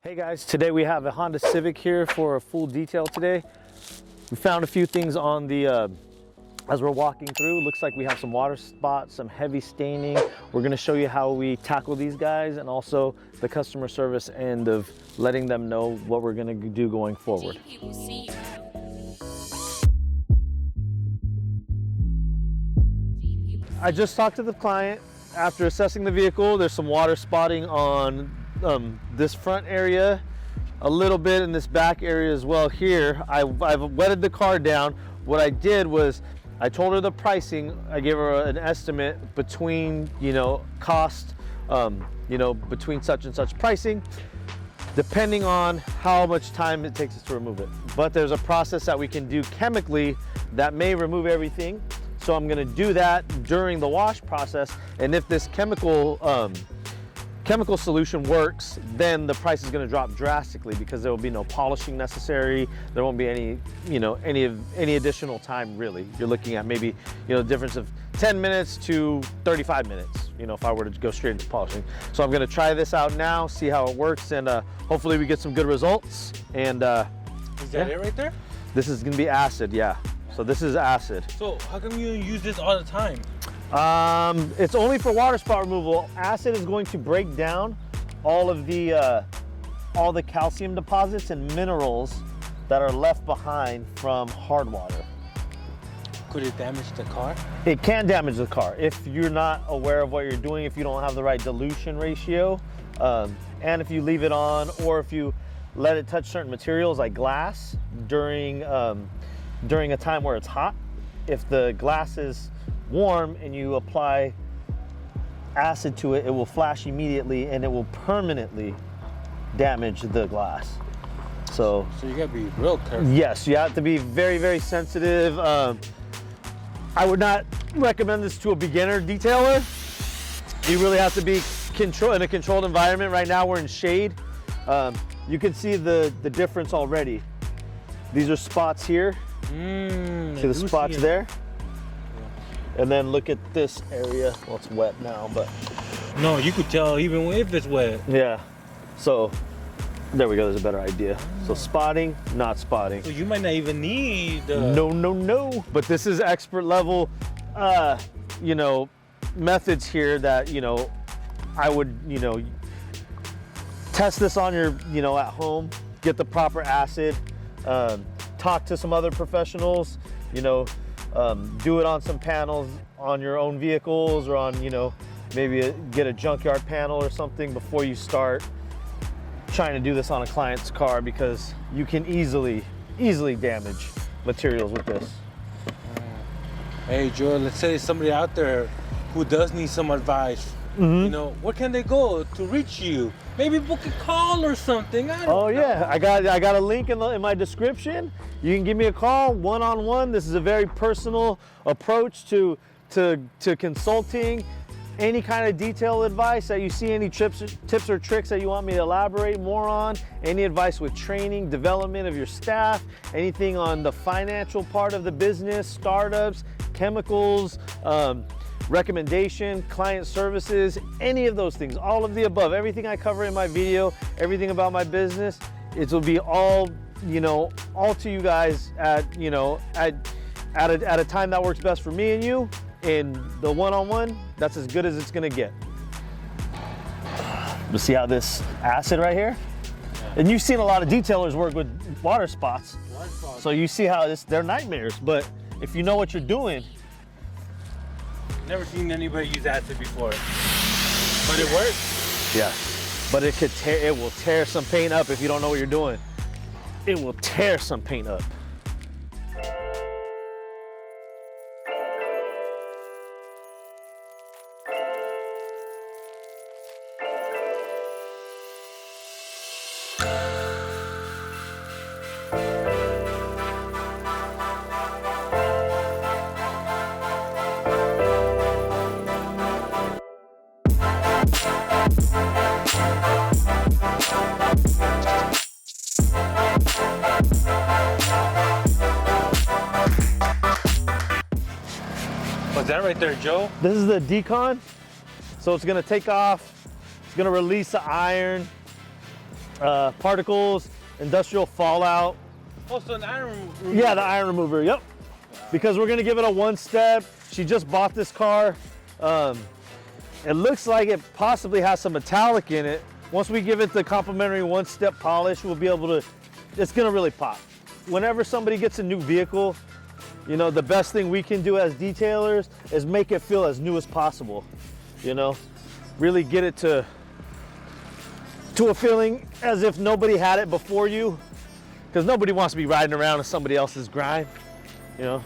Hey guys, today we have a Honda Civic here for a full detail today. We found a few things on the, as we're walking through. Looks like we have some water spots, some heavy staining. We're gonna show you how we tackle these guys and also the customer service end of letting them know what we're gonna do going forward. I just talked to the client. After assessing the vehicle, there's some water spotting on this front area, a little bit in this back area as well. Here, I've wetted the car down. What I did was I told her the pricing. I gave her an estimate between, cost, between such and such pricing, depending on how much time it takes us to remove it. But there's a process that we can do chemically that may remove everything. So I'm gonna do that during the wash process. And if this chemical solution works, then the price is gonna drop drastically because there will be no polishing necessary. There won't be any additional time really. You're looking at maybe, difference of 10 minutes to 35 minutes, if I were to go straight into polishing. So I'm gonna try this out now, see how it works, and hopefully we get some good results. And is that it right there? This is gonna be acid, yeah. So this is acid. So how come you use this all the time? It's only for water spot removal. Acid is going to break down all the calcium deposits and minerals that are left behind from hard water. Could it damage the car? It can damage the car if you're not aware of what you're doing, if you don't have the right dilution ratio, and if you leave it on, or if you let it touch certain materials like glass during a time where it's hot. If the glass is warm and you apply acid to it, it will flash immediately and it will permanently damage the glass. So you gotta be real careful. Yes, you have to be very, very sensitive. I would not recommend this to a beginner detailer. You really have to be in a controlled environment. Right now we're in shade. You can see the difference already. These are spots here. See the spots there? Yeah. And then look at this area. Well, it's wet now, but. No, you could tell even if it's wet. Yeah. So there we go. There's a better idea. So spotting, not spotting. So you might not even need. No. But this is expert level, methods here that, I would, test this on your, at home, get the proper acid. Talk to some other professionals, do it on some panels on your own vehicles or on, maybe get a junkyard panel or something before you start trying to do this on a client's car, because you can easily damage materials with this. Hey Joe, let's say somebody out there who does need some advice. Where can they go to reach you? Maybe book a call or something. I don't know. Yeah, I got a link in my description. You can give me a call one-on-one. This is a very personal approach to consulting. Any kind of detailed advice that you see, any tips or tricks that you want me to elaborate more on, any advice with training, development of your staff, anything on the financial part of the business, startups, chemicals, recommendation, client services, any of those things, all of the above, everything I cover in my video, everything about my business, it will be all, all to you guys at a time that works best for me and you. In the one-on-one, that's as good as it's gonna get. You see how this acid right here? And you've seen a lot of detailers work with water spots. So you see how they're nightmares, but if you know what you're doing. Never seen anybody use acid before, but it works. Yeah, but it will tear some paint up if you don't know what you're doing. It will tear some paint up. What's that right there, Joe? This is the decon. So it's gonna take off, it's gonna release the iron, particles, industrial fallout. Also an iron remover. Yeah, the iron remover, yep. Because we're gonna give it a one step. She just bought this car. It looks like it possibly has some metallic in it. Once we give it the complimentary one step polish, we'll be able to, it's gonna really pop. Whenever somebody gets a new vehicle, you know, the best thing we can do as detailers is make it feel as new as possible. You know, really get it to a feeling as if nobody had it before you, because nobody wants to be riding around in somebody else's grind, you know.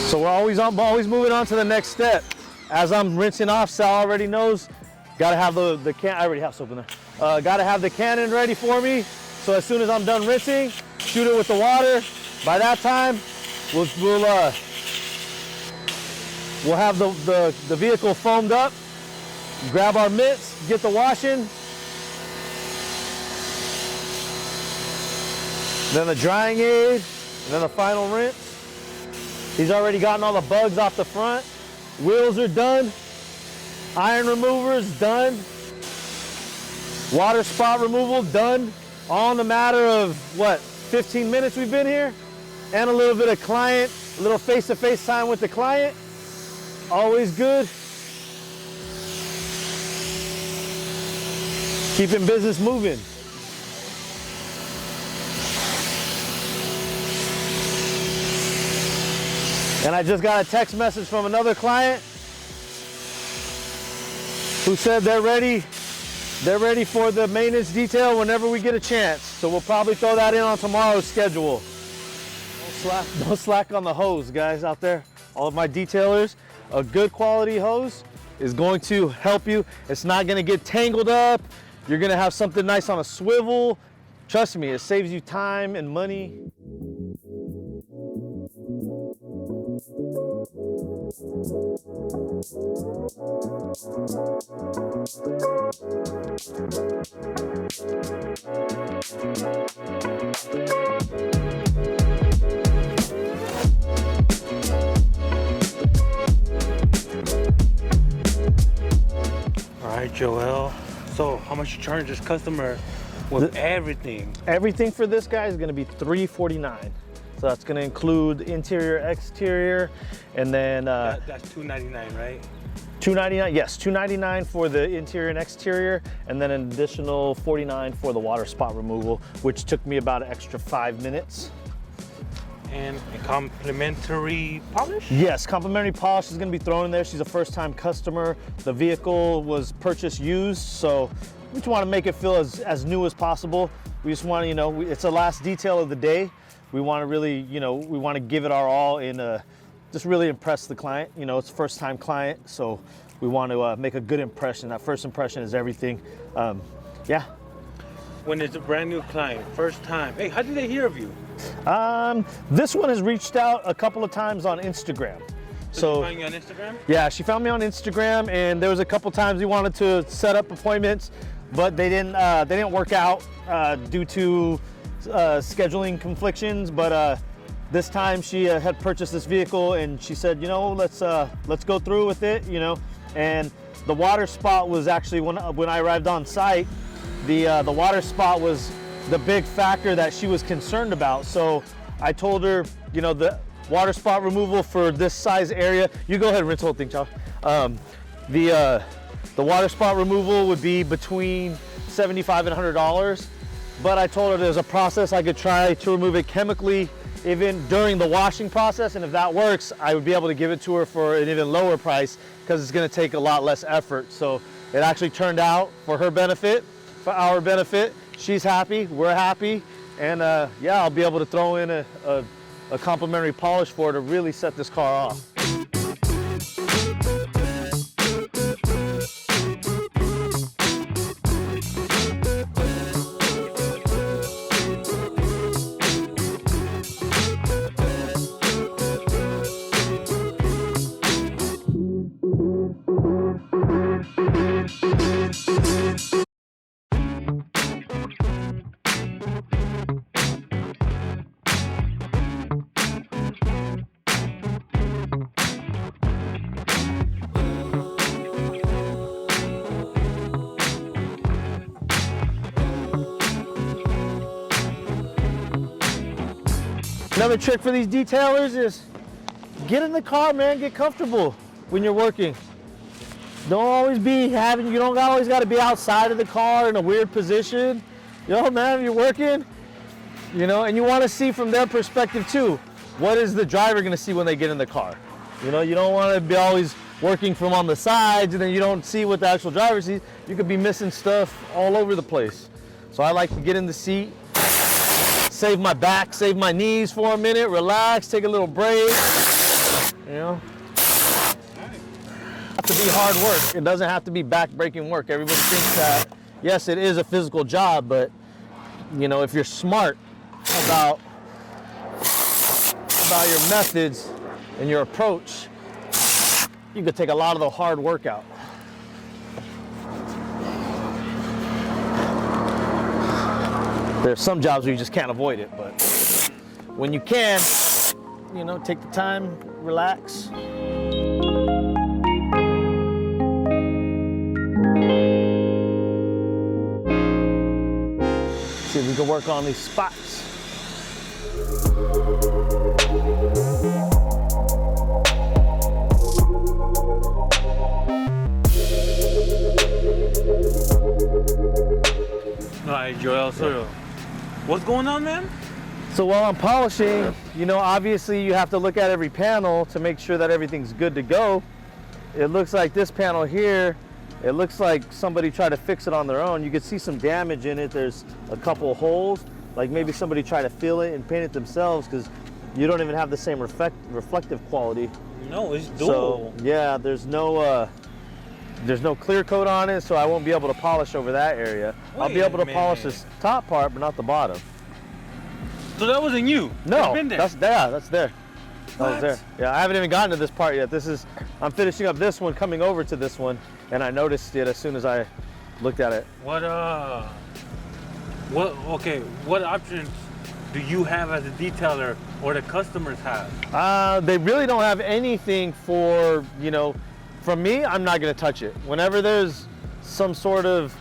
So we're always moving on to the next step. As I'm rinsing off, Sal already knows, gotta have the can. I already have soap in there. Gotta have the cannon ready for me. So as soon as I'm done rinsing, shoot it with the water. By that time, we'll have the vehicle foamed up. Grab our mitts, get the washing. Then the drying aid, and then the final rinse. He's already gotten all the bugs off the front. Wheels are done. Iron removers done. Water spot removal done. All in a matter of, what, 15 minutes we've been here? And a little bit of client, a little face-to-face time with the client. Always good. Keeping business moving. And I just got a text message from another client who said they're ready for the maintenance detail whenever we get a chance. So we'll probably throw that in on tomorrow's schedule. No slack on the hose, guys out there. All of my detailers, a good quality hose is going to help you. It's not gonna get tangled up. You're gonna have something nice on a swivel. Trust me, it saves you time and money. All right, Joel. So how much you charge this customer with everything? Everything for this guy is gonna be $349. So that's gonna include interior, exterior, and then That's $299, right? $299, yes, $299 for the interior and exterior, and then an additional $49 for the water spot removal, which took me about an extra 5 minutes. And a complimentary polish? Yes, complimentary polish is gonna be thrown in there. She's a first-time customer. The vehicle was purchased used, so we just wanna make it feel as new as possible. We just wanna, you know, it's the last detail of the day. We wanna really, you know, we wanna give it our all in just really impress the client. You know, it's a first-time client, so we want to make a good impression. That first impression is everything. Yeah. When it's a brand new client, first time, hey, how did they hear of you? This one has reached out a couple of times on Instagram. Did So she find you on Instagram? yeah, she found me on Instagram, and there was a couple times we wanted to set up appointments, but they didn't work out due to scheduling conflictions. But this time she had purchased this vehicle, and she said, you know, let's go through with it, you know. And the water spot was actually, when I arrived on site, the water spot was the big factor that she was concerned about. So I told her, you know, the water spot removal for this size area, you go ahead and rinse the whole thing, Charles. The water spot removal would be between $75 and $100. But I told her there's a process I could try to remove it chemically even during the washing process, and if that works, I would be able to give it to her for an even lower price because it's going to take a lot less effort. So it actually turned out for her benefit, for our benefit. She's happy, we're happy, and yeah, I'll be able to throw in a complimentary polish for her to really set this car off. Another trick for these detailers is get in the car, man, get comfortable when you're working. Don't always be having, you don't always got to be outside of the car in a weird position. Yo, man, you're working, you know, and you want to see from their perspective too. What is the driver going to see when they get in the car? You know, you don't want to be always working from on the sides and then you don't see what the actual driver sees. You could be missing stuff all over the place. So I like to get in the seat, save my back, save my knees for a minute, relax, take a little break, you know. It has to be hard work. It doesn't have to be back-breaking work. Everybody thinks that, yes, it is a physical job, but, you know, if you're smart about your methods and your approach, you could take a lot of the hard work out. There's some jobs where you just can't avoid it, but when you can, you know, take the time, relax. See if we can work on these spots. All right, Joel, so what's going on, man? So while I'm polishing, you know, obviously you have to look at every panel to make sure that everything's good to go. It looks like this panel here, it looks like somebody tried to fix it on their own. You can see some damage in it. There's a couple of holes, like maybe somebody tried to fill it and paint it themselves because you don't even have the same reflective quality. No, it's dull. So yeah, there's no clear coat on it, so I won't be able to polish over that area. I'll be able to polish this top part, but not the bottom. So that wasn't you? No, been there. that's there. That What? was there. Yeah, I haven't even gotten to this part yet. I'm finishing up this one, coming over to this one, and I noticed it as soon as I looked at it. What options do you have as a detailer or the customers have? They really don't have anything for, you know, from me, I'm not gonna touch it. Whenever there's some sort of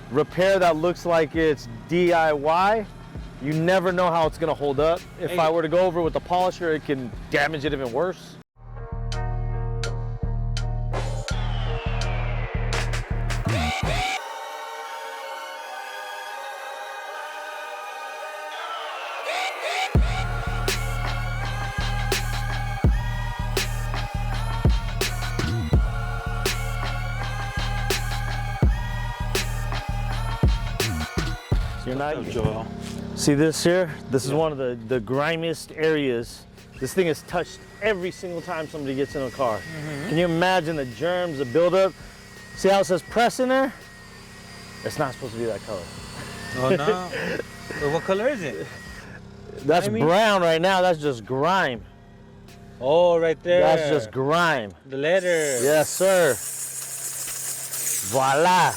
repair that looks like it's DIY, you never know how it's gonna hold up. If I were to go over with the polisher, it can damage it even worse. You're not, Joel. see this here? This is one of the grimiest areas. This thing is touched every single time somebody gets in a car. Can you imagine the germs, the buildup? See how it says press in there? It's not supposed to be that color. Oh no. Well, what color is it? That's brown right now. That's just grime. Oh, right there. That's just grime. The letter. Yes, sir. Voila.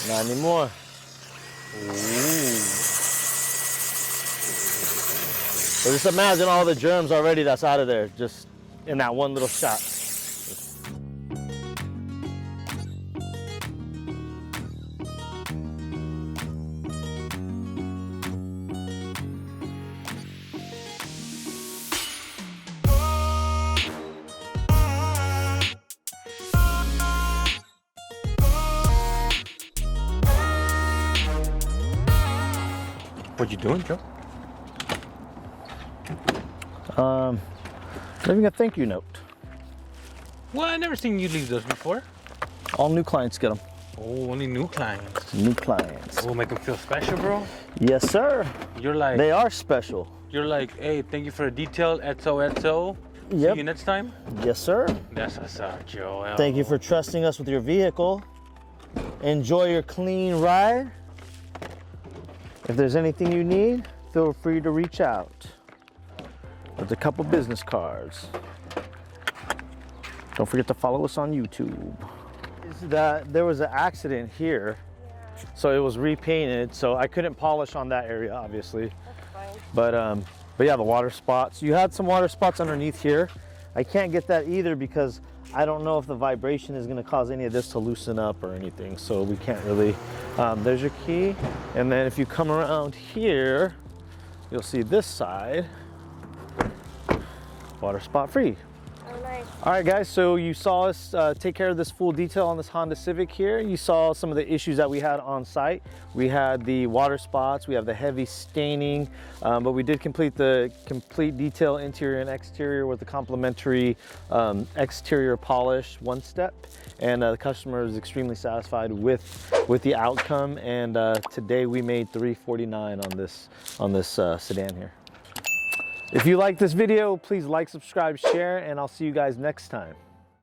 Not anymore. Ooh. So just imagine all the germs already that's out of there, just in that one little shot. What you doing, Joe? Leaving a thank you note. Well, I never seen you leave those before. All new clients get them. Oh, only new clients. New clients. Oh, make them feel special, bro. Yes, sir. You're like, They are special. you're like, hey, thank you for the detail, etso. Yep. See you next time. Yes, sir. That's what's up, Joe. Thank you for trusting us with your vehicle. Enjoy your clean ride. If there's anything you need, feel free to reach out. There's a couple business cards. Don't forget to follow us on YouTube. There was an accident here, so it was repainted, so I couldn't polish on that area, obviously. But yeah, the water spots. You had some water spots underneath here. I can't get that either because I don't know if the vibration is going to cause any of this to loosen up or anything, so we can't really. There's your key, and then if you come around here, you'll see this side water spot free. Oh, nice. All right, guys, so you saw us take care of this full detail on this Honda Civic here. You saw some of the issues that we had on site. We had the water spots, we have the heavy staining, but we did complete the complete detail interior and exterior with the complimentary exterior polish one step. And the customer is extremely satisfied with the outcome. And today we made $349 on this sedan here. If you like this video, please like, subscribe, share, and I'll see you guys next time.